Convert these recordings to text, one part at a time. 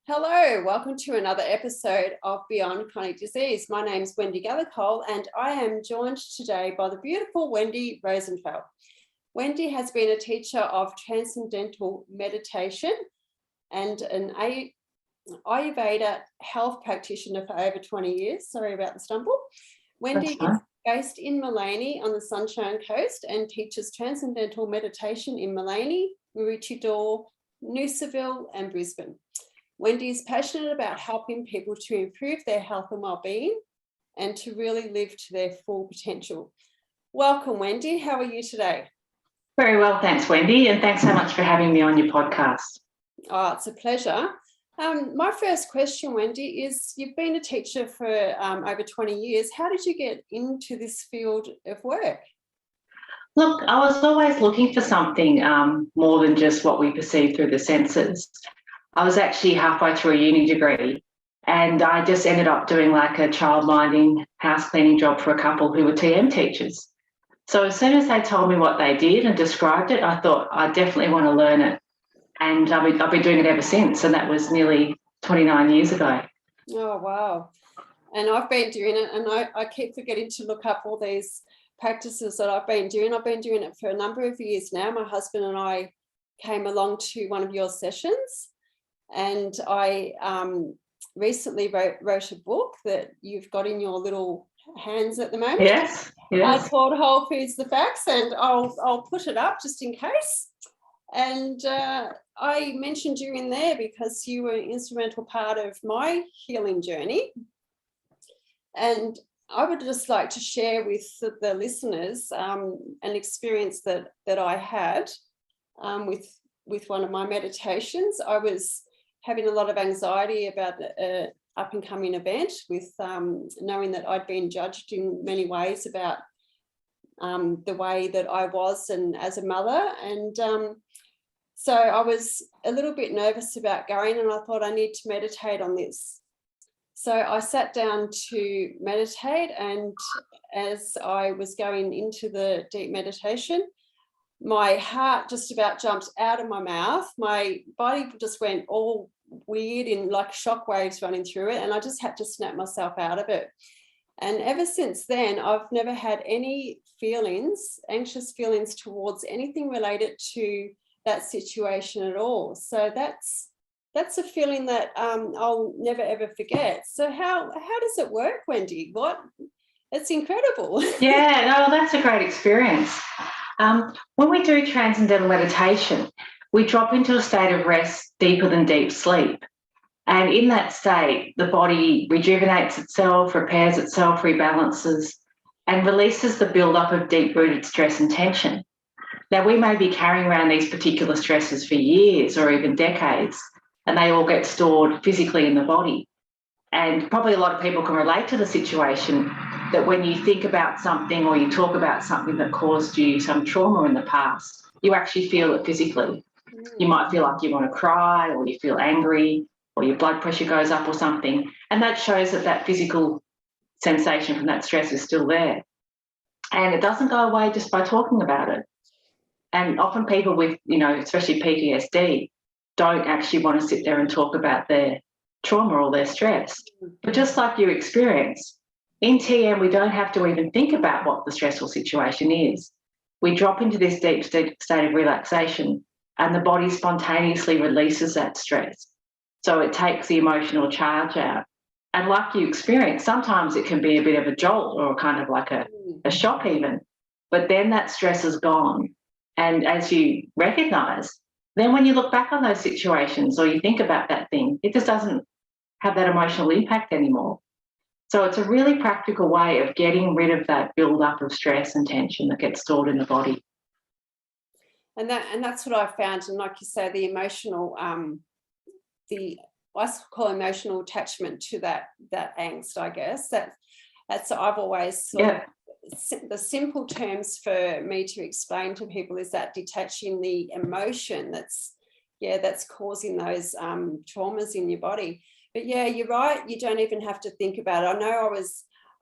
Hello, welcome to another episode of Beyond Chronic Disease. My name is Wendy and I am joined today by the beautiful Wendy Rosenfeldt. Wendy has been a teacher of Transcendental Meditation and an Ayurveda health practitioner for over 20 years. Sorry about the stumble. Wendy is based in Maleny on the Sunshine Coast and teaches Transcendental Meditation in Maleny, Maroochydore, Noosaville and Brisbane. Wendy is passionate about helping people to improve their health and well-being and to really live to their full potential. Welcome, Wendy. How are you today? Very well, thanks, Wendy, and thanks so much for having me on your podcast. Oh, it's a pleasure. My first question, Wendy, is you've been a teacher for over 20 years. How did you get into this field of work? Look, I was always looking for something more than just what we perceive through the senses. I was actually halfway through a uni degree and I just ended up doing like a child minding house cleaning job for a couple who were TM teachers. So as soon as they told me what they did and described it, I thought I definitely want to learn it. And I've been doing it ever since, and that was nearly 29 years ago. Oh, wow. And I've been doing it, and I keep forgetting to look up all these practices that I've been doing. I've been doing it for a number of years now. My husband and I came along to one of your sessions, and I recently wrote a book that you've got in your little hands at the moment. Yes. Called Whole Foods the Facts, and I'll put it up just in case. And I mentioned you in there because you were an instrumental part of my healing journey. And I would just like to share with the listeners an experience that I had with one of my meditations. I was having a lot of anxiety about an up-and-coming event with knowing that I'd been judged in many ways about the way that I was and as a mother. And so I was a little bit nervous about going, and I thought I need to meditate on this. So I sat down to meditate, and as I was going into the deep meditation, my heart just about jumped out of my mouth. My body just went all weird in like shock waves running through it, and I just had to snap myself out of it. And ever since then, I've never had any feelings, anxious feelings towards anything related to that situation at all. So that's a feeling that I'll never ever forget. So how does it work, Wendy? It's incredible. Yeah, no, that's a great experience. When we do transcendental meditation, we drop into a state of rest deeper than deep sleep. And in that state, the body rejuvenates itself, repairs itself, rebalances, and releases the buildup of deep-rooted stress and tension. Now, we may be carrying around these particular stresses for years or even decades, and they all get stored physically in the body. And probably a lot of people can relate to the situation that when you think about something or you talk about something that caused you some trauma in the past, you actually feel it physically. You might feel like you want to cry, or you feel angry, or your blood pressure goes up or something. And that shows that physical sensation from that stress is still there. And it doesn't go away just by talking about it. And often people with, especially PTSD, don't actually want to sit there and talk about their trauma or their stress. But just like you experience, in TM, we don't have to even think about what the stressful situation is. We drop into this deep state of relaxation, and the body spontaneously releases that stress. So it takes the emotional charge out. And like you experience, sometimes it can be a bit of a jolt or kind of like a shock even, but then that stress is gone. And as you recognise, then when you look back on those situations or you think about that thing, it just doesn't have that emotional impact anymore. So it's a really practical way of getting rid of that build-up of stress and tension that gets stored in the body. And that's what I found. And like you say, the emotional, I call emotional attachment to that angst, I guess. That's I've always sort of, the simple terms for me to explain to people is that detaching the emotion that's causing those traumas in your body. But yeah, you're right. You don't even have to think about it. I know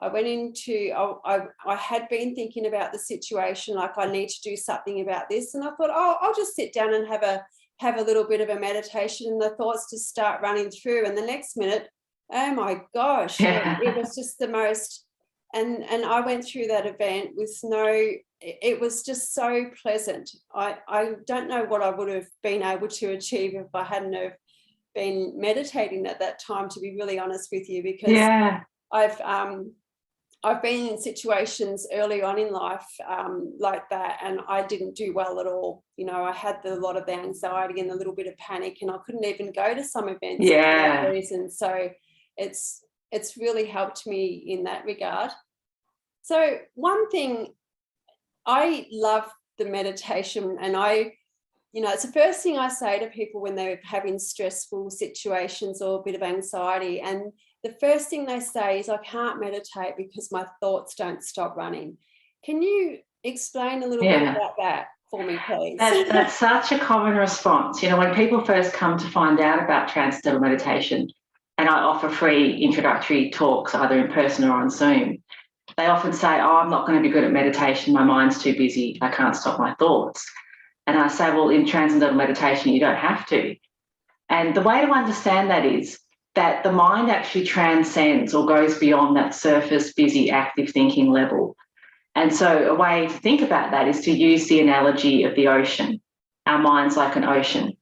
I had been thinking about the situation, like I need to do something about this. And I thought, I'll just sit down and have have a little bit of a meditation and the thoughts just start running through, and the next minute, oh my gosh, it was just the most, and I went through that event with it was just so pleasant. I don't know what I would have been able to achieve if I hadn't have been meditating at that time, to be really honest with you, because I've been in situations early on in life like that, and I didn't do well at all. You know, I had a lot of the anxiety and a little bit of panic, and I couldn't even go to some events for that reason. So it's really helped me in that regard. So one thing, I love the meditation, and it's the first thing I say to people when they're having stressful situations or a bit of anxiety. And the first thing they say is, I can't meditate because my thoughts don't stop running. Can you explain a little bit about that for me, please? That's such a common response. You know, when people first come to find out about Transcendental Meditation, and I offer free introductory talks either in person or on Zoom, they often say, oh, I'm not going to be good at meditation. My mind's too busy. I can't stop my thoughts. And I say, well, in Transcendental Meditation, you don't have to. And the way to understand that is that the mind actually transcends or goes beyond that surface, busy, active thinking level. And so a way to think about that is to use the analogy of the ocean. Our mind's like an ocean.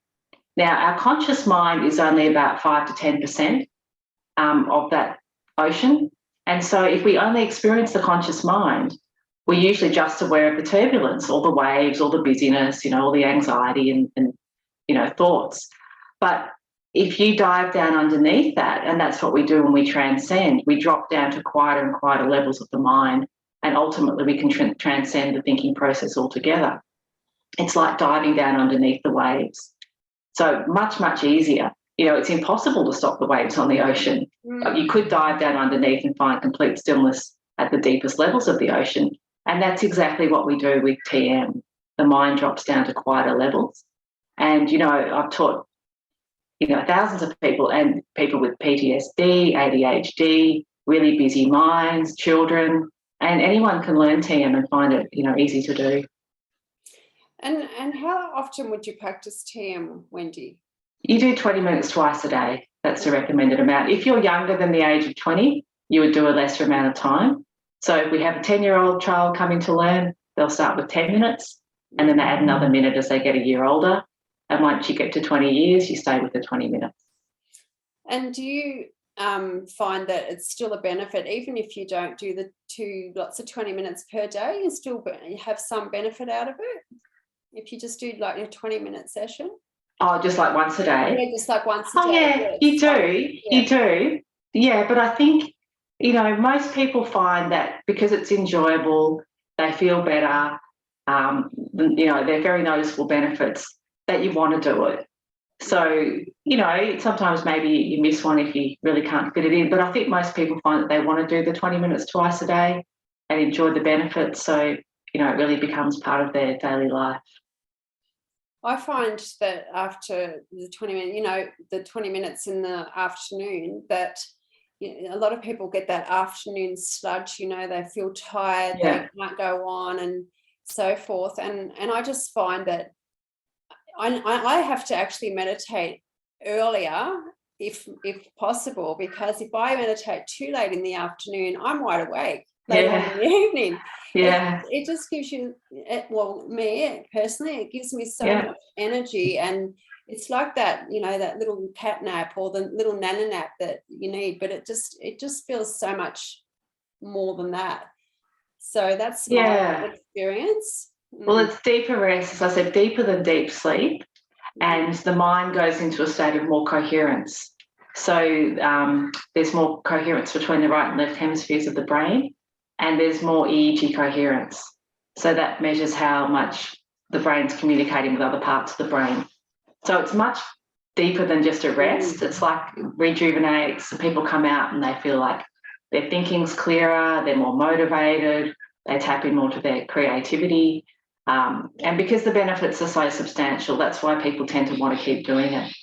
Now, our conscious mind is only about 5 to 10% of that ocean. And so if we only experience the conscious mind, we're usually just aware of the turbulence, all the waves, all the busyness, all the anxiety and thoughts. But if you dive down underneath that, and that's what we do when we transcend, we drop down to quieter and quieter levels of the mind, and ultimately we can transcend the thinking process altogether. It's like diving down underneath the waves. So much, much easier. It's impossible to stop the waves on the ocean. But you could dive down underneath and find complete stillness at the deepest levels of the ocean. And that's exactly what we do with TM. The mind drops down to quieter levels. And, I've taught, thousands of people, and people with PTSD, ADHD, really busy minds, children, and anyone can learn TM and find it, easy to do. And how often would you practice TM, Wendy? You do 20 minutes twice a day. That's the recommended amount. If you're younger than the age of 20, you would do a lesser amount of time. So if we have a 10-year-old child coming to learn, they'll start with 10 minutes and then they add another minute as they get a year older. And once you get to 20 years, you stay with the 20 minutes. And do you find that it's still a benefit, even if you don't do the lots of 20 minutes per day, you still have some benefit out of it? If you just do like a 20-minute session? Oh, just like once a day? Yeah, just like once a day. Oh, yeah, yes. You do. Yeah, but I think, most people find that because it's enjoyable, they feel better, they're very noticeable benefits, that you want to do it. So, sometimes maybe you miss one if you really can't fit it in, but I think most people find that they want to do the 20 minutes twice a day and enjoy the benefits. So, it really becomes part of their daily life. I find that after the 20 minutes, the 20 minutes in the afternoon, that a lot of people get that afternoon sludge, they feel tired, they can't go on and so forth. And I just find that I have to actually meditate earlier if possible, because if I meditate too late in the afternoon, I'm wide awake later on in the evening. Yeah. It just gives you, me personally, it gives me so much energy, and it's like that, that little cat nap or the little nana nap that you need, but it just feels so much more than that. So that's my experience. Well, it's deeper rest, as I said, deeper than deep sleep, and the mind goes into a state of more coherence. So there's more coherence between the right and left hemispheres of the brain, and there's more EEG coherence. So that measures how much the brain's communicating with other parts of the brain. So it's much deeper than just a rest. It's like rejuvenates. People come out and they feel like their thinking's clearer, they're more motivated, they tap in more to their creativity. And because the benefits are so substantial, that's why people tend to want to keep doing it.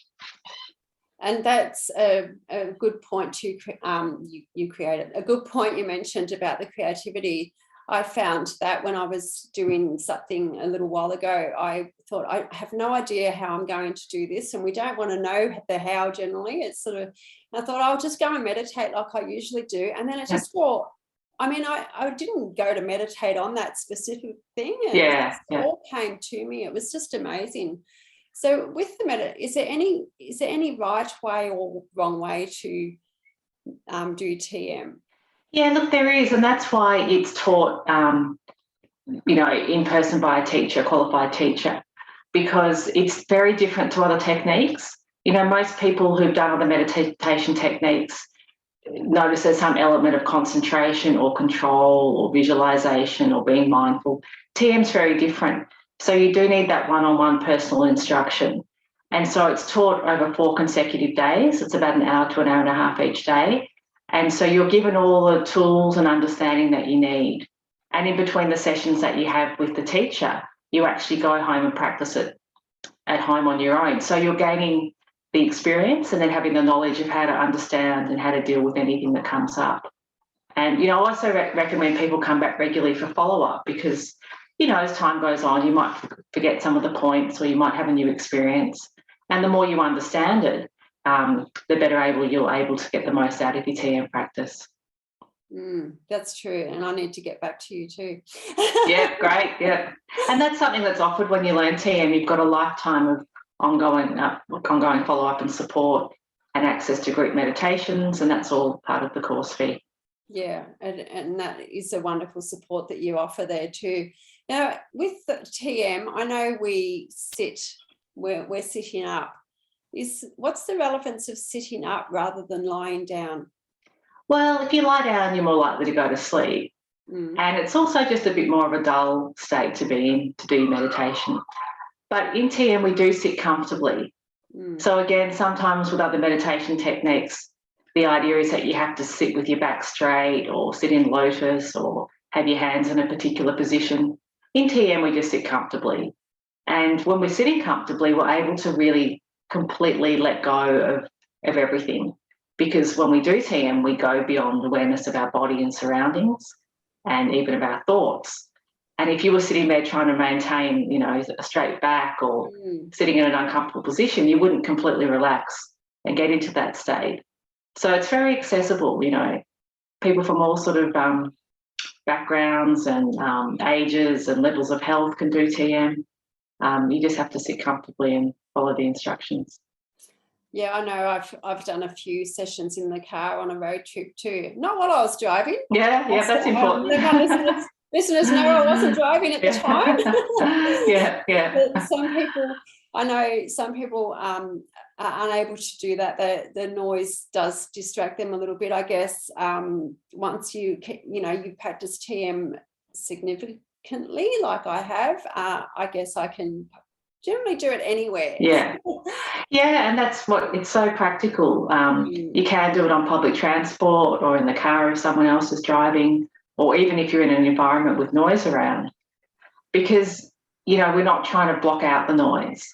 And that's a good point you created. A good point you mentioned about the creativity. I found that when I was doing something a little while ago, I thought, I have no idea how I'm going to do this, and we don't want to know the how generally. It's sort of, I thought I'll just go and meditate like I usually do. And then it just thought, I mean, I didn't go to meditate on that specific thing. And it all came to me. It was just amazing. So with the is there any right way or wrong way to do TM? Yeah, look, there is, and that's why it's taught, in person by a teacher, a qualified teacher, because it's very different to other techniques. Most people who've done other meditation techniques notice there's some element of concentration or control or visualization or being mindful. TM's very different. So you do need that one-on-one personal instruction. And so it's taught over 4 consecutive days. It's about an hour to an hour and a half each day. And so you're given all the tools and understanding that you need. And in between the sessions that you have with the teacher, you actually go home and practice it at home on your own. So you're gaining the experience and then having the knowledge of how to understand and how to deal with anything that comes up. And, I also recommend people come back regularly for follow-up because, as time goes on, you might forget some of the points or you might have a new experience. And the more you understand it, the better you're able to get the most out of your TM practice. That's true. And I need to get back to you too. Yeah, great. Yeah. And that's something that's offered when you learn TM. You've got a lifetime of ongoing follow-up and support and access to group meditations, and that's all part of the course fee. Yeah, and that is a wonderful support that you offer there too. Now, with the TM, I know we're sitting up. What's the relevance of sitting up rather than lying down? Well, if you lie down, you're more likely to go to sleep. And it's also just a bit more of a dull state to be in to do meditation. But in TM, we do sit comfortably. So again, sometimes with other meditation techniques, the idea is that you have to sit with your back straight or sit in lotus or have your hands in a particular position. In TM, we just sit comfortably. And when we're sitting comfortably, we're able to really completely let go of everything. Because when we do TM, we go beyond awareness of our body and surroundings and even of our thoughts. And if you were sitting there trying to maintain, a straight back or sitting in an uncomfortable position, you wouldn't completely relax and get into that state. So it's very accessible, people from all sort of backgrounds and ages and levels of health can do TM. You just have to sit comfortably and follow the instructions. Yeah, I know. I've done a few sessions in the car on a road trip too. Not while I was driving. Yeah, that's important. Listeners know I wasn't driving at the time. Yeah. But I know some people are unable to do that. The noise does distract them a little bit, I guess. Once you practice TM significantly, like I have, I guess I can generally do it anywhere. Yeah, and that's it's so practical. You can do it on public transport or in the car if someone else is driving, or even if you're in an environment with noise around, because, we're not trying to block out the noise.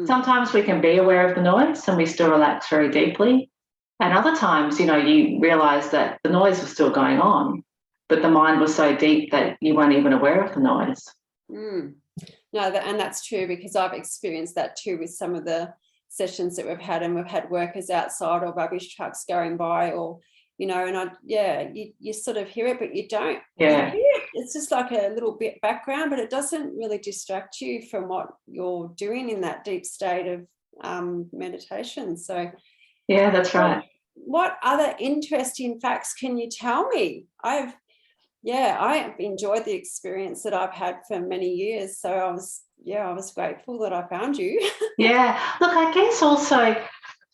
Sometimes we can be aware of the noise and we still relax very deeply. And other times, you realise that the noise was still going on, but the mind was so deep that you weren't even aware of the noise. No, and that's true, because I've experienced that too with some of the sessions that we've had, and we've had workers outside or rubbish trucks going by, or you sort of hear it, but you don't. Yeah. It's just like a little bit background, but it doesn't really distract you from what you're doing in that deep state of meditation. So yeah, that's right. What other interesting facts can you tell me? I have enjoyed the experience that I've had for many years. So I was grateful that I found you. Yeah. Look, I guess also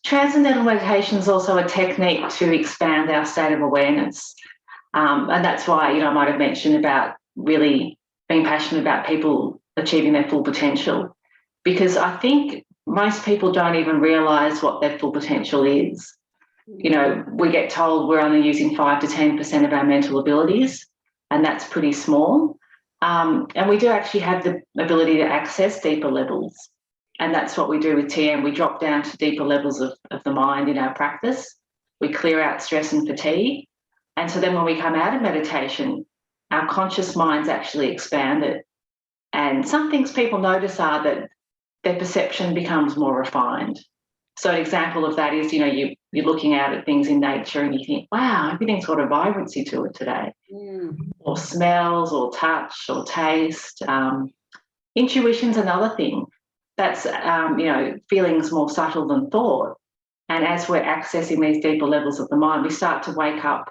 Transcendental Meditation is also a technique to expand our state of awareness. And that's why, I might have mentioned about really being passionate about people achieving their full potential, because I think most people don't even realise what their full potential is. We get told we're only using 5 to 10% of our mental abilities, and that's pretty small. And we do actually have the ability to access deeper levels. And that's what we do with TM. We drop down to deeper levels of the mind in our practice. We clear out stress and fatigue. And so then when we come out of meditation, our conscious mind's actually expanded. And some things people notice are that their perception becomes more refined. So an example of that is, you're looking out at things in nature and you think, wow, everything's got a vibrancy to it today. Or smells or touch or taste. Intuition's another thing. That's, feelings more subtle than thought. And as we're accessing these deeper levels of the mind, we start to wake up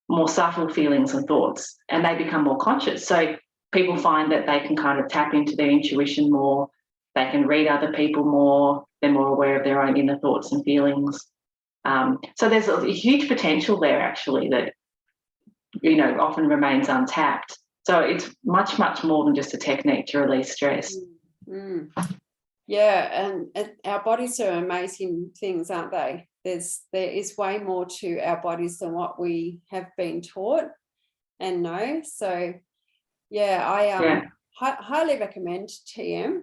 more subtle feelings and thoughts, and they become more conscious. So people find that they can kind of tap into their intuition more. They can read other people more. They're more aware of their own inner thoughts and feelings. So there's a huge potential there, actually, that, often remains untapped. So it's much, much more than just a technique to release stress. Yeah, and our bodies are amazing things, aren't they? There is way more to our bodies than what we have been taught and know. So yeah, I highly recommend TM.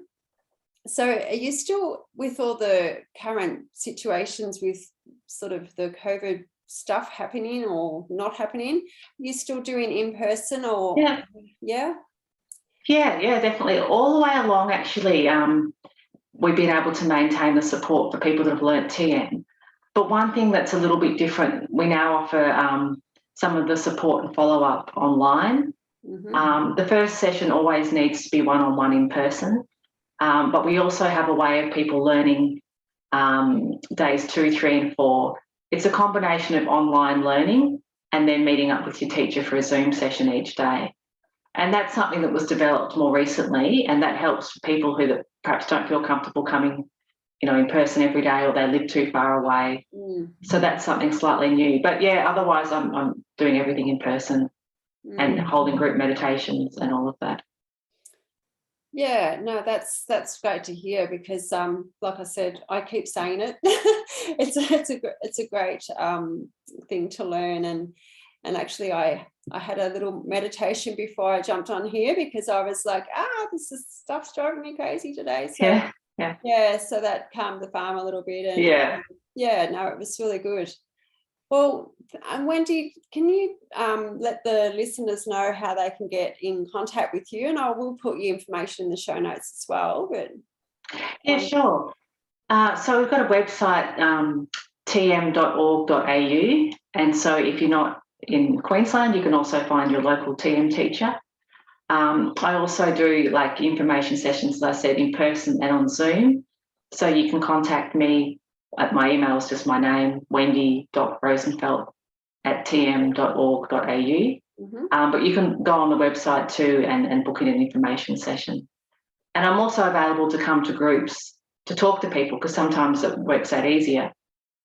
So are you still, with all the current situations with sort of the COVID stuff happening or not happening, are you still doing in person or? Yeah, definitely. All the way along, actually, we've been able to maintain the support for people that have learnt TM. But one thing that's a little bit different, we now offer some of the support and follow-up online. The first session always needs to be one-on-one in person, but we also have a way of people learning days 2, 3 and 4. It's a combination of online learning and then meeting up with your teacher for a Zoom session each day. And that's something that was developed more recently, and that helps people who perhaps don't feel comfortable coming, in person every day, or they live too far away. So that's something slightly new. But yeah, otherwise I'm doing everything in person and holding group meditations and all of that. Yeah, no, that's great to hear, because like I said, I keep saying it. it's a great thing to learn, and actually I had a little meditation before I jumped on here, because I was like, this is stuff's driving me crazy today. So so that calmed the farm a little bit, and it was really good. Well, Wendy, can you let the listeners know how they can get in contact with you? And I will put your information in the show notes as well. But sure. So we've got a website, tm.org.au, and so if you're not in Queensland, you can also find your local TM teacher. I also do information sessions, as I said, in person and on Zoom. So you can contact me. My email is just my name, wendy.rosenfeldt@tm.org.au. But you can go on the website too and book in an information session. And I'm also available to come to groups to talk to people, because sometimes it works out easier.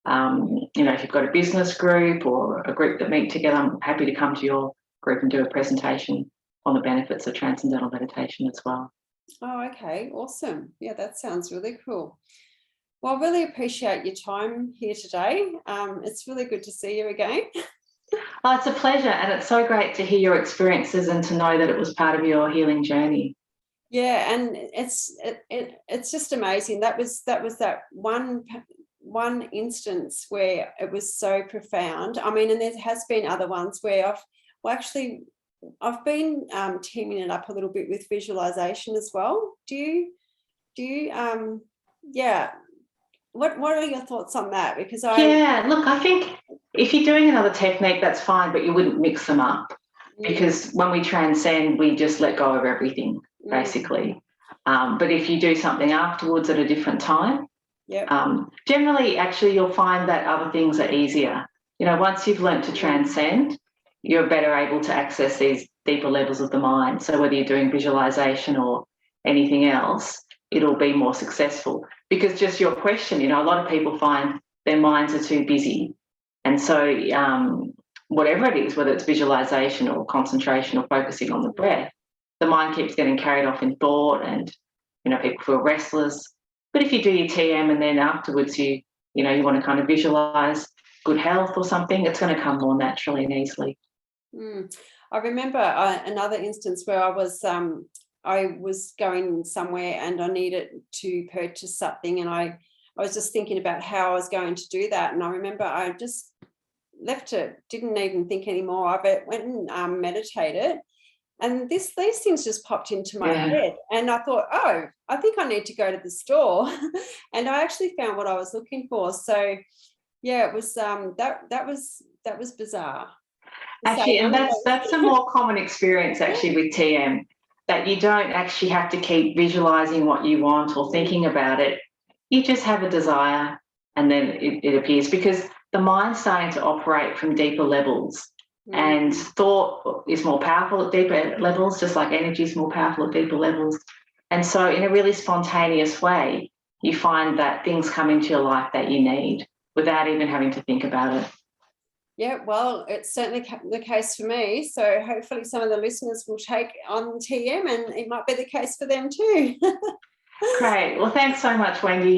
If you've got a business group or a group that meet together, I'm happy to come to your group and do a presentation on the benefits of Transcendental Meditation as well. Oh, okay, awesome. Yeah, that sounds really cool. Well, I really appreciate your time here today. It's really good to see you again. Oh, it's a pleasure, and it's so great to hear your experiences and to know that it was part of your healing journey. Yeah, and it's just amazing. That was that one instance where it was so profound. I mean, and there has been other ones where I've been teaming it up a little bit with visualization as well. Do you What are your thoughts on that? Because look, I think if you're doing another technique, that's fine, but you wouldn't mix them up, because when we transcend, we just let go of everything, basically. But if you do something afterwards at a different time, generally, actually, you'll find that other things are easier. Once you've learnt to transcend, you're better able to access these deeper levels of the mind. So whether you're doing visualization or anything else, it'll be more successful. Because just your question, a lot of people find their minds are too busy. And so whatever it is, whether it's visualization or concentration or focusing on the breath, the mind keeps getting carried off in thought, and, people feel restless. But if you do your TM and then afterwards you want to kind of visualize good health or something, it's going to come more naturally and easily. I remember another instance where I was going somewhere and I needed to purchase something, and I was just thinking about how I was going to do that. And I remember I just left it, didn't even think anymore of it, went and meditated. And these things just popped into my head, and I thought, oh, I think I need to go to the store. And I actually found what I was looking for. So yeah, it was that was bizarre. Actually, and that's a more common experience actually with TM, that you don't actually have to keep visualizing what you want or thinking about it. You just have a desire, and then it appears, because the mind's starting to operate from deeper levels. And thought is more powerful at deeper levels, just like energy is more powerful at deeper levels. And so in a really spontaneous way, you find that things come into your life that you need without even having to think about it. Yeah, well, it's certainly the case for me. So hopefully some of the listeners will take on TM, and it might be the case for them too. Great. Well, thanks so much, Wendy.